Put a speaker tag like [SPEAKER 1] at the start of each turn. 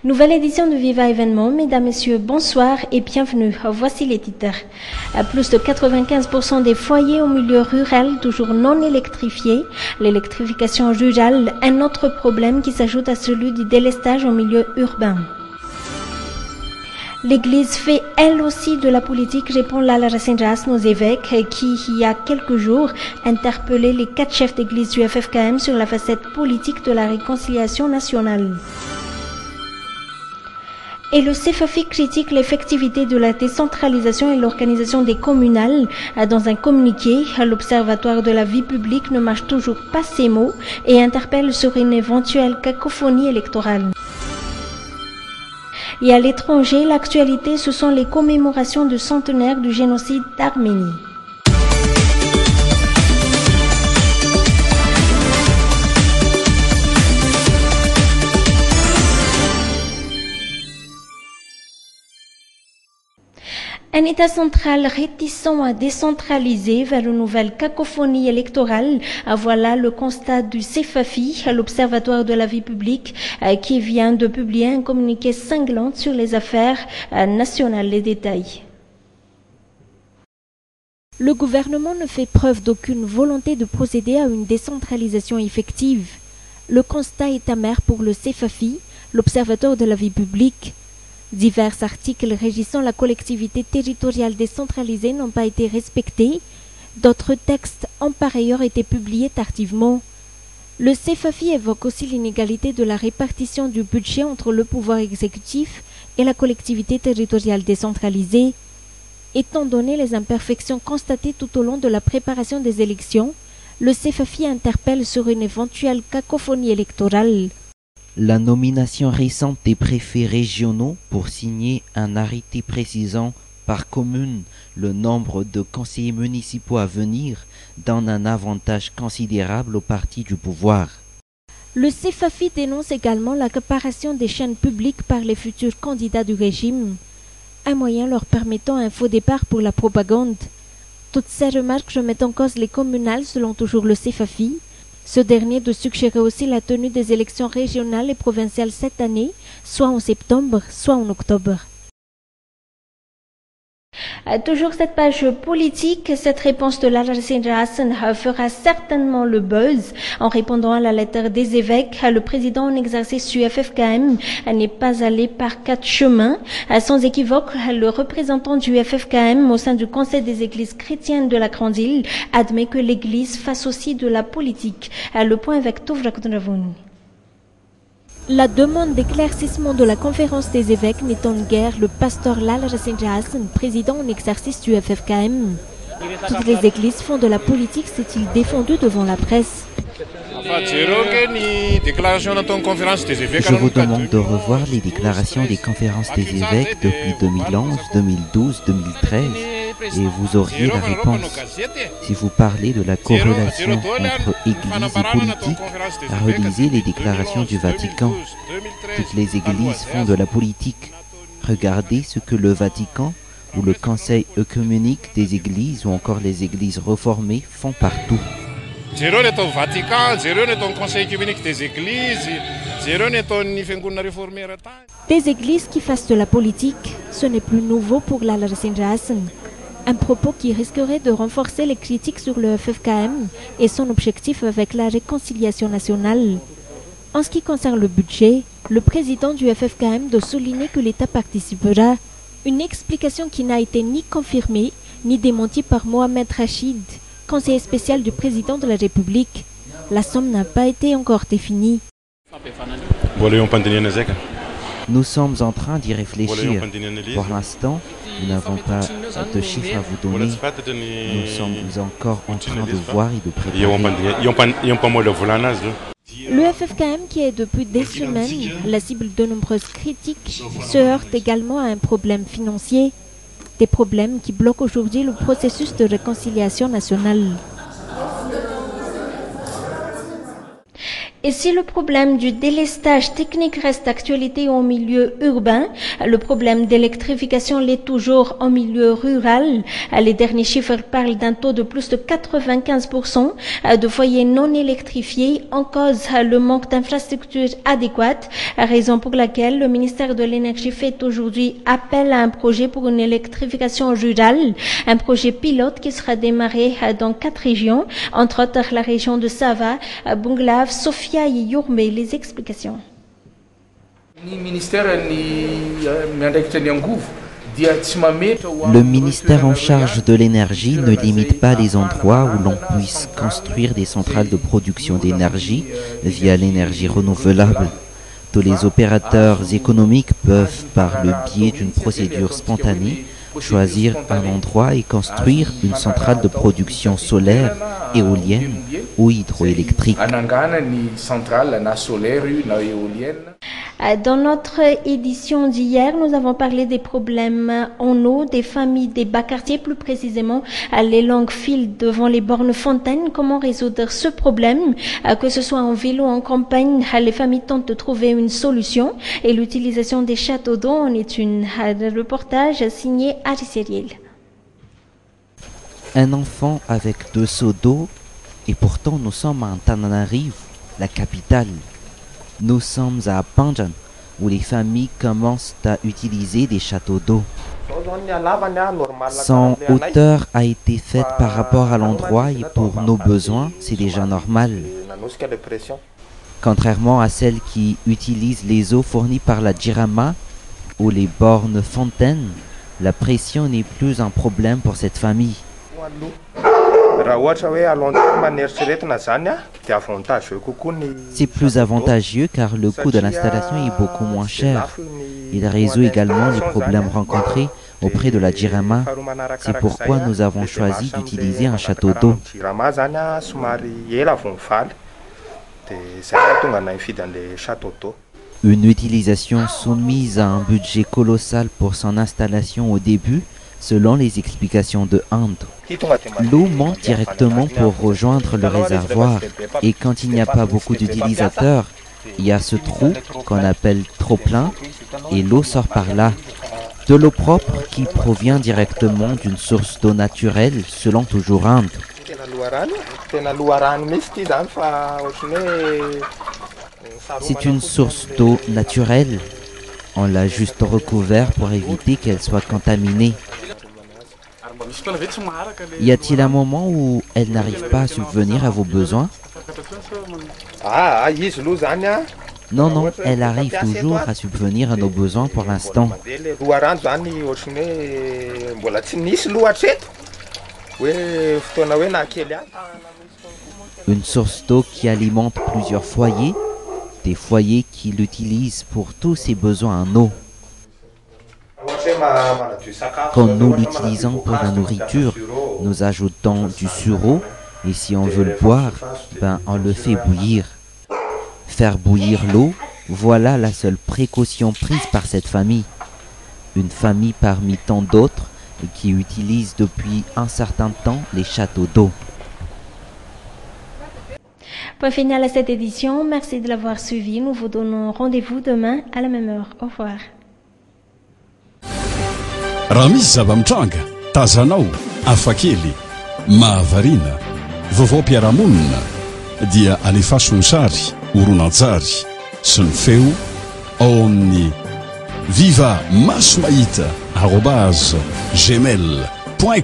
[SPEAKER 1] Nouvelle édition de Viva Événement. Mesdames, Messieurs, bonsoir et bienvenue. Voici les titres. Plus de 95% des foyers au milieu rural toujours non électrifiés. L'électrification rurale, un autre problème qui s'ajoute à celui du délestage au milieu urbain. L'Église fait elle aussi de la politique, répond Lala Racinjas, nos évêques, qui, il y a quelques jours, interpellait les 4 chefs d'église du FFKM sur la facette politique de la réconciliation nationale. Et le CFAFI critique l'effectivité de la décentralisation et l'organisation des communales. Dans un communiqué, l'Observatoire de la vie publique ne mâche toujours pas ses mots et interpelle sur une éventuelle cacophonie électorale. Et à l'étranger, l'actualité, ce sont les commémorations du centenaire du génocide d'Arménie. Un État central réticent à décentraliser vers une nouvelle cacophonie électorale. Voilà le constat du CFAFI, l'Observatoire de la vie publique, qui vient de publier un communiqué cinglant sur les affaires nationales. Les détails. Le gouvernement ne fait preuve d'aucune volonté de procéder à une décentralisation effective. Le constat est amer pour le CFAFI, l'Observatoire de la vie publique. Divers articles régissant la collectivité territoriale décentralisée n'ont pas été respectés. D'autres textes ont par ailleurs été publiés tardivement. Le CFAFI évoque aussi l'inégalité de la répartition du budget entre le pouvoir exécutif et la collectivité territoriale décentralisée. Étant donné les imperfections constatées tout au long de la préparation des élections, le CFAFI interpelle sur une éventuelle cacophonie électorale.
[SPEAKER 2] La nomination récente des préfets régionaux pour signer un arrêté précisant par commune le nombre de conseillers municipaux à venir donne un avantage considérable au parti du pouvoir.
[SPEAKER 1] Le CFAFI dénonce également l'accaparation des chaînes publiques par les futurs candidats du régime, un moyen leur permettant un faux départ pour la propagande. Toutes ces remarques remettent en cause les communales selon toujours le CFAFI. Ce dernier de suggérer aussi la tenue des élections régionales et provinciales cette année, soit en septembre, soit en octobre. Toujours cette page politique, cette réponse de Lala Racinjas fera certainement le buzz. En répondant à la lettre des évêques, le président en exercice du FFKM n'est pas allé par 4 chemins. Sans équivoque, le représentant du FFKM au sein du Conseil des églises chrétiennes de la Grande Île admet que l'église fasse aussi de la politique. Le point avec Touvrak Dravoun. La demande d'éclaircissement de la conférence des évêques n'étonne guère le pasteur Lala Racinjas, président en exercice du FFKM. Toutes les églises font de la politique, s'est-il défendu devant la presse.
[SPEAKER 2] Je vous demande de revoir les déclarations des conférences des évêques depuis 2011, 2012, 2013 et vous auriez la réponse. Si vous parlez de la corrélation entre Église et politique, relisez les déclarations du Vatican. Toutes les églises font de la politique. Regardez ce que le Vatican ou le Conseil œcuménique des églises ou encore les églises réformées font partout.
[SPEAKER 3] Zéro n'est au Vatican, zéro n'est au Conseil œcuménique des églises, zéro n'est au Nifenguna réformée.
[SPEAKER 1] Des églises qui fassent de la politique, ce n'est plus nouveau pour Lala Racinjas. Un propos qui risquerait de renforcer les critiques sur le FFKM et son objectif avec la réconciliation nationale. En ce qui concerne le budget, le président du FFKM doit souligner que l'État participera. Une explication qui n'a été ni confirmée ni démentie par Mohamed Rachid, conseiller spécial du président de la République. La somme n'a pas été encore définie.
[SPEAKER 2] Nous sommes en train d'y réfléchir. Pour l'instant, nous n'avons pas de chiffres à vous donner. Nous sommes encore en train de voir et de préparer.
[SPEAKER 1] Le FFKM, qui est depuis des semaines la cible de nombreuses critiques, se heurte également à un problème financier. Des problèmes qui bloquent aujourd'hui le processus de réconciliation nationale. Et si le problème du délestage technique reste d'actualité en milieu urbain, le problème d'électrification l'est toujours en milieu rural. Les derniers chiffres parlent d'un taux de plus de 95% de foyers non électrifiés, en cause le manque d'infrastructures adéquates, raison pour laquelle le ministère de l'Énergie fait aujourd'hui appel à un projet pour une électrification rurale, un projet pilote qui sera démarré dans 4 régions, entre autres la région de Sava, Bunglav, Sofia et Yourmé. Les explications.
[SPEAKER 2] Le ministère en charge de l'énergie ne limite pas les endroits où l'on puisse construire des centrales de production d'énergie via l'énergie renouvelable. Tous les opérateurs économiques peuvent, par le biais d'une procédure spontanée, choisir un endroit et construire une centrale de production solaire, éolienne ou hydroélectrique.
[SPEAKER 1] Dans notre édition d'hier, nous avons parlé des problèmes en eau des familles des bas quartiers, plus précisément les longues files devant les bornes fontaines. Comment résoudre ce problème? Que ce soit en ville ou en campagne, les familles tentent de trouver une solution et l'utilisation des châteaux d'eau en est une. Reportage signé Ari Seriel.
[SPEAKER 2] Un enfant avec 2 seaux d'eau et pourtant nous sommes à Antananarivo, la capitale. Nous sommes à Panjan, où les familles commencent à utiliser des châteaux d'eau. Son hauteur a été faite par rapport à l'endroit et pour nos besoins, c'est déjà normal. Contrairement à celles qui utilisent les eaux fournies par la Jirama ou les bornes fontaines, la pression n'est plus un problème pour cette famille. C'est plus avantageux car le coût de l'installation est beaucoup moins cher. Il résout également les problèmes rencontrés auprès de la Jirama. C'est pourquoi nous avons choisi d'utiliser un château d'eau. Une utilisation soumise à un budget colossal pour son installation au début, selon les explications de Ando. L'eau monte directement pour rejoindre le réservoir et quand il n'y a pas beaucoup d'utilisateurs, il y a ce trou qu'on appelle trop-plein et l'eau sort par là. De l'eau propre qui provient directement d'une source d'eau naturelle, selon toujours Ando. C'est une source d'eau naturelle. On l'a juste recouvert pour éviter qu'elle soit contaminée. Y a-t-il un moment où elle n'arrive pas à subvenir à vos besoins? Non, elle arrive toujours à subvenir à nos besoins pour l'instant. Une source d'eau qui alimente plusieurs foyers, des foyers qui l'utilisent pour tous ses besoins en eau. Quand nous l'utilisons pour la nourriture, nous ajoutons du sureau et si on veut le boire, on le fait bouillir. Faire bouillir l'eau, voilà la seule précaution prise par cette famille. Une famille parmi tant d'autres qui utilise depuis un certain temps les châteaux d'eau.
[SPEAKER 1] Point final à cette édition, merci de l'avoir suivi. Nous vous donnons rendez-vous demain à la même heure. Au revoir.
[SPEAKER 4] Raha misy zava-mitranga tazanao afakely mahavarina vaovao-piarahamonina dia alefaso ny sary horonan-tsary sy ny feo ao amin'ny viva maso mahita @gmail.com